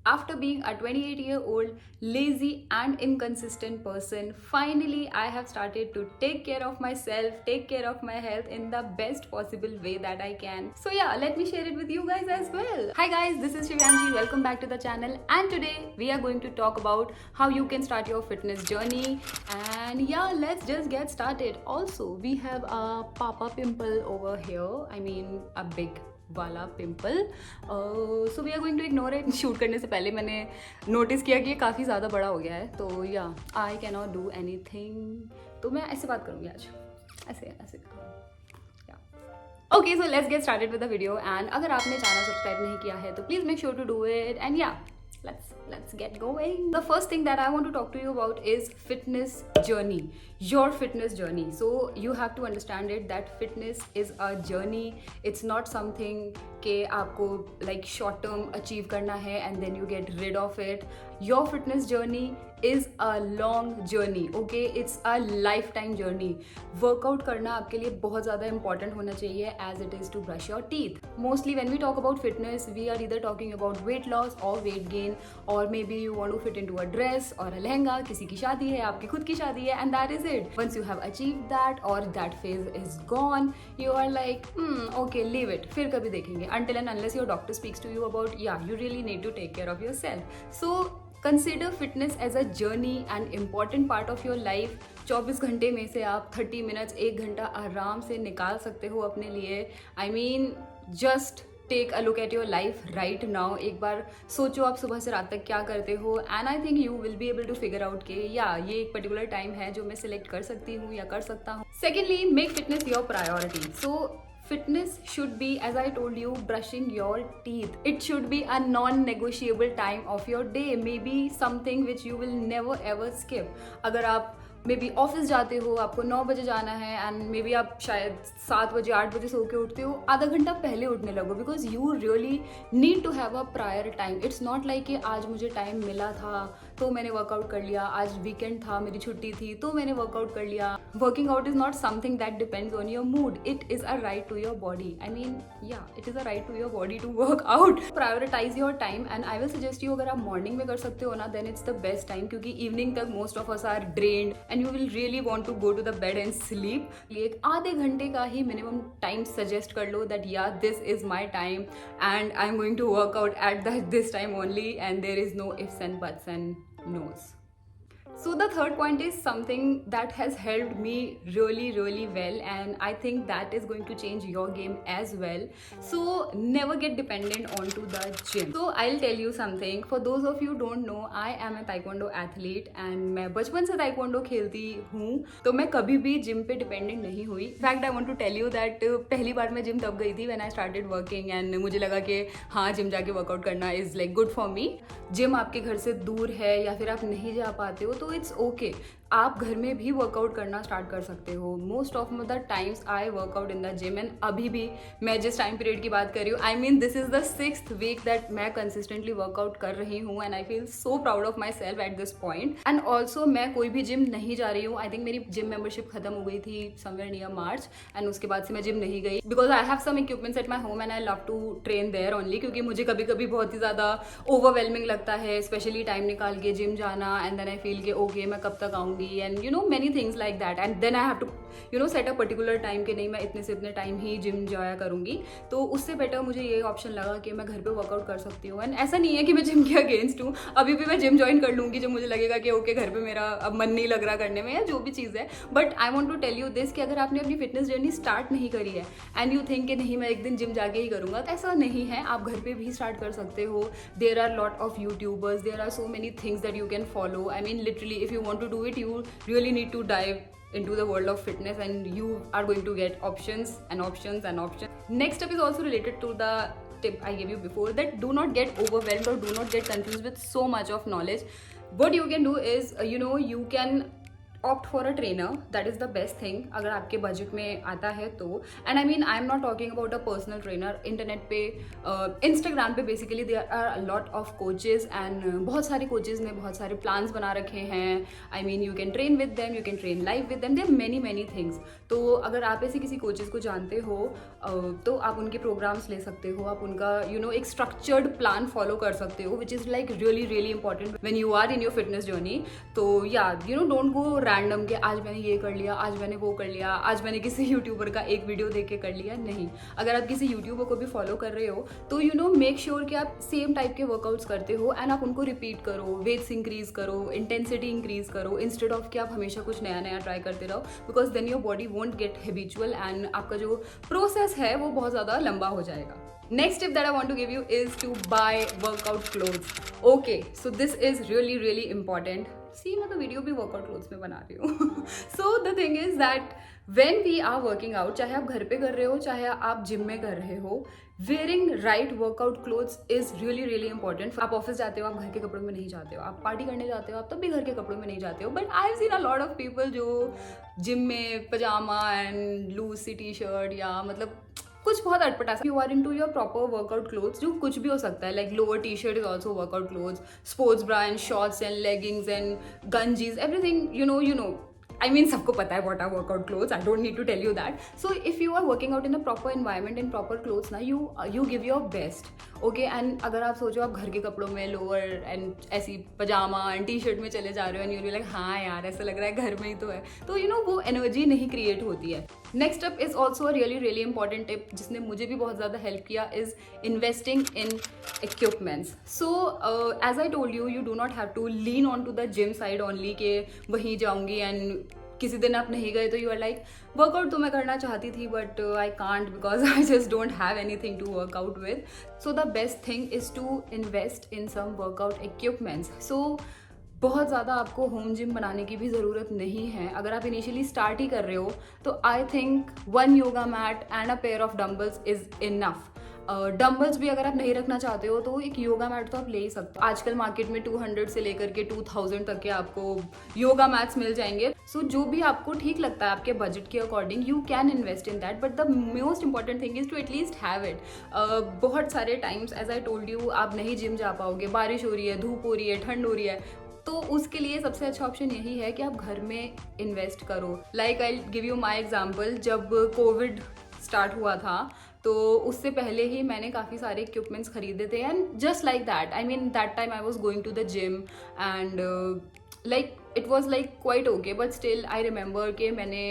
After being a 28-year-old lazy and inconsistent person, finally I have started to take care of myself, take care of my health in the best possible way that I can. So yeah, let me share it with you guys as well. Hi guys, this is Shivyanji. Welcome back to the channel, and today we are going to talk about how you can start your fitness journey. And yeah, let's just get started. Also, we have a papa pimple over here. I mean a big वाला pimple. So we are going to ignore it. Shoot करने से पहले मैंने notice किया कि ये काफ़ी ज़्यादा बड़ा हो गया है, तो या I can not do anything. तो मैं ऐसे बात करूँगी आज, ऐसे ऐसे. Okay, so let's get started with the video. And अगर आपने चैनल सब्सक्राइब नहीं किया है तो please make sure to do it. And या let's get going. The first thing that I want to talk to you about is fitness journey, your fitness journey. So you have to understand it that fitness is a journey. It's not something के आपको like short term achieve करना है and then you get rid of it. Your fitness journey is a long journey, okay? It's a lifetime journey. Workout करना आपके लिए बहुत ज़्यादा important होना चाहिए as it is to brush your teeth. Mostly when we talk about fitness, we are either talking about weight loss or weight gain, or maybe you want to fit into a dress or a lehenga. किसी की शादी है, आपकी खुद की शादी है, and that is it. Once you have achieved that or that phase is gone, you are like, okay, leave it. फिर कभी देखेंगे. Until and unless your doctor speaks to you about, yeah, you really need to take care of yourself. So consider fitness as a journey and important part of your life. 24 घंटे में से आप 30 minutes, 1 घंटा आराम से निकाल सकते हो अपने लिए. I mean, just take a look at your life right now. एक बार सोचो आप सुबह से रात तक क्या करते हो, and I think you will be able to figure out के या ये एक पर्टिकुलर टाइम है जो मैं सिलेक्ट कर सकती हूँ या कर सकता हूँ. Secondly, make fitness your priority. So fitness should be, as I told you, brushing your teeth. It should be a non-negotiable time of your day, maybe something which you will never ever skip. अगर आप may be office जाते हो, आपको 9 बजे जाना है and may be आप शायद 7 बजे 8 बजे सो के उठते हो, आधा घंटा पहले उठने लगो because you really need to have a prior time. It's not like कि आज मुझे टाइम मिला था तो मैंने वर्कआउट कर लिया, आज वीकेंड था, मेरी छुट्टी थी तो मैंने वर्कआउट कर लिया. Working out is not something that depends on your mood. It is a right to your body. I mean या it is a right to your body to work out. Prioritise your time and I will suggest you, अगर आप morning में कर सकते हो ना, then it's the best time क्योंकि evening तक most of us are drained and you will really want to go to the bed and sleep. एक आधे घंटे का ही मिनिमम टाइम सजेस्ट कर लो that yeah, this is my time and I'm going to work out at this time only and there is no ifs and buts and no's. So the third point is something that has helped me really well, and I think that is going to change your game as well. So never get dependent onto the gym. So I'll tell you something. For those of you who don't know, I am a taekwondo athlete and मैं बचपन से taekwondo खेलती हूँ, तो मैं कभी भी gym पे डिपेंडेंट नहीं हुई. In fact, I want to tell you that पहली बार मैं जिम तब गई थी when I started working and मुझे लगा कि हाँ, जिम जाके वर्कआउट करना is like good for me. Gym आपके घर से दूर है या फिर आप नहीं जा पाते हो तो इट्स ओके. आप घर में भी वर्कआउट करना स्टार्ट कर सकते हो. Most of the times I workout in the gym and अभी भी मैं जिस टाइम पीरियड की बात कर रही हूँ, I mean this is the 6th week that मैं कंसिस्टेंटली वर्कआउट कर रही हूँ and I feel so proud of myself at this point. And also मैं कोई भी जिम नहीं जा रही हूँ. आई थिंक मेरी जिम मेंबरशिप खत्म हो गई थी समवेयर नियर मार्च एंड उसके बाद से मैं जिम नहीं गई because I have some equipments at my home and I love to train there only. क्योंकि मुझे कभी कभी बहुत ही ज़्यादा ओवरवेलमिंग लगता है, स्पेशली टाइम निकाल के जिम जाना एंड देन आई फील के ओके मैं कब तक आऊँगी and you know many things like that and then I have to you know set a particular time कि नहीं मैं इतने से इतने टाइम ही जिम जाया करूँगी. तो उससे बेटर मुझे ये ऑप्शन लगा कि मैं घर पे वर्कआउट कर सकती हूँ. एंड ऐसा नहीं है कि मैं जिम के अगेंस्ट हूँ, अभी भी मैं जिम ज्वाइन कर लूँगी जब मुझे लगेगा कि ओके घर पे मेरा अब मन नहीं लग रहा करने में या जो भी चीज़ है. But I want to tell you this कि अगर आपने अपनी फिटनेस जर्नी स्टार्ट नहीं करी है एंड यू थिंक कि नहीं मैं एक दिन जिम जाके ही करूँगा, तो ऐसा नहीं है. आप घर पे भी स्टार्ट कर सकते हो. There are lot of YouTubers, there are so many things that you can follow. I mean literally if you want to do it you really need to dive into the world of fitness and you are going to get options and options and options. Next up is also related to the tip I gave you before, that do not get overwhelmed or do not get confused with so much of knowledge. What you can do is you can opt for a trainer. That is the best thing अगर आपके budget में आता है तो. And I mean I am not talking about a personal trainer. Internet पे Instagram पे basically there are a lot of coaches and बहुत सारे कोचेज ने बहुत सारे प्लान्स बना रखे हैं. I mean you can train with them, you can train live with them, there many many things. तो अगर आप ऐसे किसी कोचेज को जानते हो तो आप उनके प्रोग्राम्स ले सकते हो, आप उनका एक स्ट्रक्चर्ड प्लान फॉलो कर सकते हो, which is like really really important when you are in your fitness journey. तो या डोंट गो रैंडम के आज मैंने ये कर लिया, आज मैंने वो कर लिया, आज मैंने किसी यूट्यूबर का एक वीडियो देख के कर लिया. नहीं, अगर आप किसी यूट्यूबर को भी फॉलो कर रहे हो तो मेक श्योर कि आप सेम टाइप के वर्कआउट्स करते हो एंड आप उनको रिपीट करो, वेट्स इंक्रीज करो, इंटेंसिटी इंक्रीज करो, इंस्टेड ऑफ कि आप हमेशा कुछ नया नया ट्राई करते रहो, because then your body won't get habitual and आपका जो प्रोसेस है वो बहुत ज़्यादा लंबा हो जाएगा. Next tip that I want to give you is to buy workout clothes. Okay, so this is really really important. See, मैं तो वीडियो भी वर्कआउट क्लोथ्स में बना रही हूँ. So the thing is that when we are working out, चाहे आप घर पे कर रहे हो चाहे आप जिम में कर रहे हो, wearing right workout clothes is really really important. आप ऑफिस जाते हो, आप घर के कपड़ों में नहीं जाते हो, आप पार्टी करने जाते हो, आप तब भी घर के कपड़ों में नहीं जाते हो. But I have seen a lot of people जो जिम में पजामा एंड लूज सी टी शर्ट या मतलब कुछ बहुत अटपटा सा. You are in to your proper workout clothes, जो कुछ भी हो सकता है, like lower T shirt is also workout clothes, sports bra and shorts and leggings and गंजीज, everything you know. I mean सबको पता है what are workout clothes. I don't need to tell you that. So if you are working out in a proper environment in proper clothes ना, you give your best. Okay, and अगर आप सोचो आप घर के कपड़ों में लोअर एंड ऐसी पजामा एंड टी शर्ट में चले जा रहे हो एंड यू लाइक हाँ यार ऐसा लग रहा है घर में ही तो है, तो वो एनर्जी नहीं क्रिएट होती है. Next up is also really really important tip जिसने मुझे भी बहुत ज़्यादा हेल्प किया, is investing in equipments. So as I told you do not have to lean on to the gym side only के वहीं जाऊंगी एंड किसी दिन आप नहीं गए तो यू आर लाइक वर्कआउट तो मैं करना चाहती थी but I can't because I just don't have anything to work out with. So the best thing is to invest in some workout equipments. So बहुत ज़्यादा आपको होम जिम बनाने की भी ज़रूरत नहीं है. अगर आप इनिशियली स्टार्ट ही कर रहे हो तो I think 1 yoga mat and a pair of dumbbells is enough. Dumbbells भी अगर आप नहीं रखना चाहते हो तो एक योगा मैट तो आप ले ही सकते हो. आजकल मार्केट में 200 से लेकर के 2000 तक के आपको योगा मैट्स मिल जाएंगे. सो जो भी आपको ठीक लगता है आपके बजट के according you can invest in that, but the most important thing is to at least have it. बहुत सारे times as I told you आप नहीं जिम जा पाओगे, बारिश हो रही है, धूप हो रही है, ठंड हो रही है, तो उसके लिए सबसे अच्छा ऑप्शन यही है कि आप घर में इन्वेस्ट करो. Like I give you my example. जब कोविड स्टार्ट हुआ था तो उससे पहले ही मैंने काफ़ी सारे इक्विपमेंट्स खरीदे थे and just like that I mean that time I was going to the gym and like it was like quite okay, but still I remember कि मैंने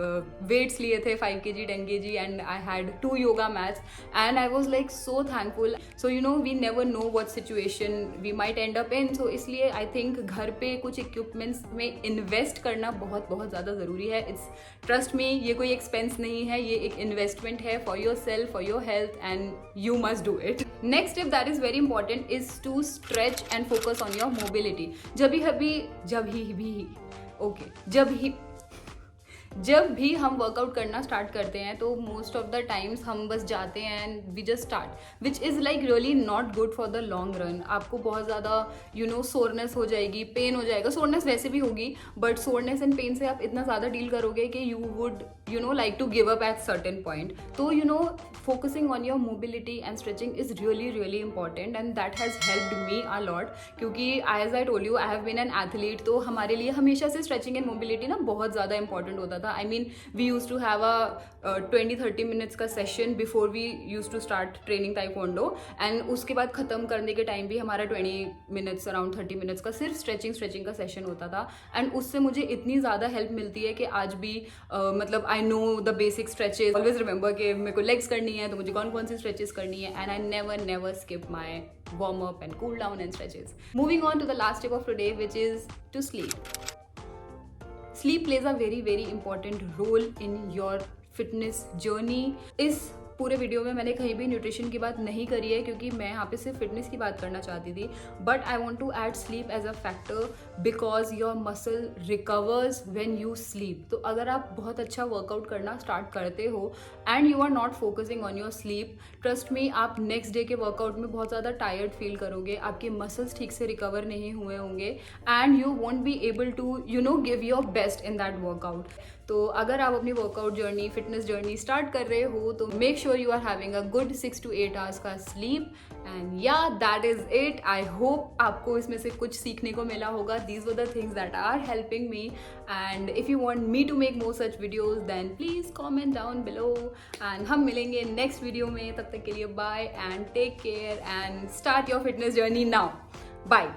वेट्स लिए थे 5 kg 10 kg and I had 2 yoga mats and I was like so thankful. So we never know what situation we might end up in. So इसलिए I think घर पे कुछ equipments में invest करना बहुत बहुत ज़्यादा ज़रूरी है. इट्स ट्रस्ट मी, ये कोई एक्सपेंस नहीं है, ये एक इन्वेस्टमेंट है for yourself, for your health and you must do it. Next tip that is very important is to stretch and focus on your mobility. जब भी हम वर्कआउट करना स्टार्ट करते हैं तो मोस्ट ऑफ द टाइम्स हम बस जाते हैं and we just start, which is like really not good for the long run. आपको बहुत ज़्यादा सोरनेस हो जाएगी, पेन हो जाएगा. सोरनेस वैसे भी होगी बट सोरनेस एंड पेन से आप इतना ज़्यादा डील करोगे कि you would like to give up at certain point. तो focusing on your mobility and stretching is really really important and that has helped me a lot. क्योंकि as I told you I have been an athlete, तो हमारे लिए हमेशा से stretching and mobility ना बहुत ज़्यादा इंपॉर्टेंट होता था. I mean, we used to have a 20-30 minutes का session before we use to start training taekwondo and उसके बाद ख़त्म करने के टाइम भी हमारा 20 मिनट्स अराउंड 30 मिनट्स का सिर्फ स्ट्रेचिंग का सेशन होता था. एंड उससे मुझे इतनी ज़्यादा हेल्प मिलती है कि आज भी मतलब I know the basic stretches. Always remember कि मेरे को लेग्स करनी है तो मुझे कौन कौन सी स्ट्रेचेस करनी है and I never skip my warm up and cool down and stretches. Moving on to the last tip of today which is to sleep. Sleep plays a very very important role in your fitness journey. इस पूरे video में मैंने कहीं भी nutrition की बात नहीं करी है क्योंकि मैं यहाँ पे सिर्फ फिटनेस की बात करना चाहती थी, but I want to add sleep as a factor because your muscle recovers when you sleep. तो अगर आप बहुत अच्छा वर्कआउट करना स्टार्ट करते हो and you are not focusing on your sleep, trust me, आप नेक्स्ट डे के वर्कआउट में बहुत ज़्यादा टायर्ड फील करोगे, आपके मसल्स ठीक से रिकवर नहीं हुए होंगे and you won't be able to give your best in that workout. तो अगर आप अपनी workout journey, fitness journey start कर रहे हो तो make sure you are having a good 6 to 8 hours का स्लीप। And yeah that is it. I hope आपको इसमें से कुछ सीखने को मिला होगा। These were the things that are helping me, and if you want me to make more such videos then please comment down below and हम मिलेंगे नेक्स्ट वीडियो में। तब तक के लिए bye and take care and start your fitness journey now. Bye.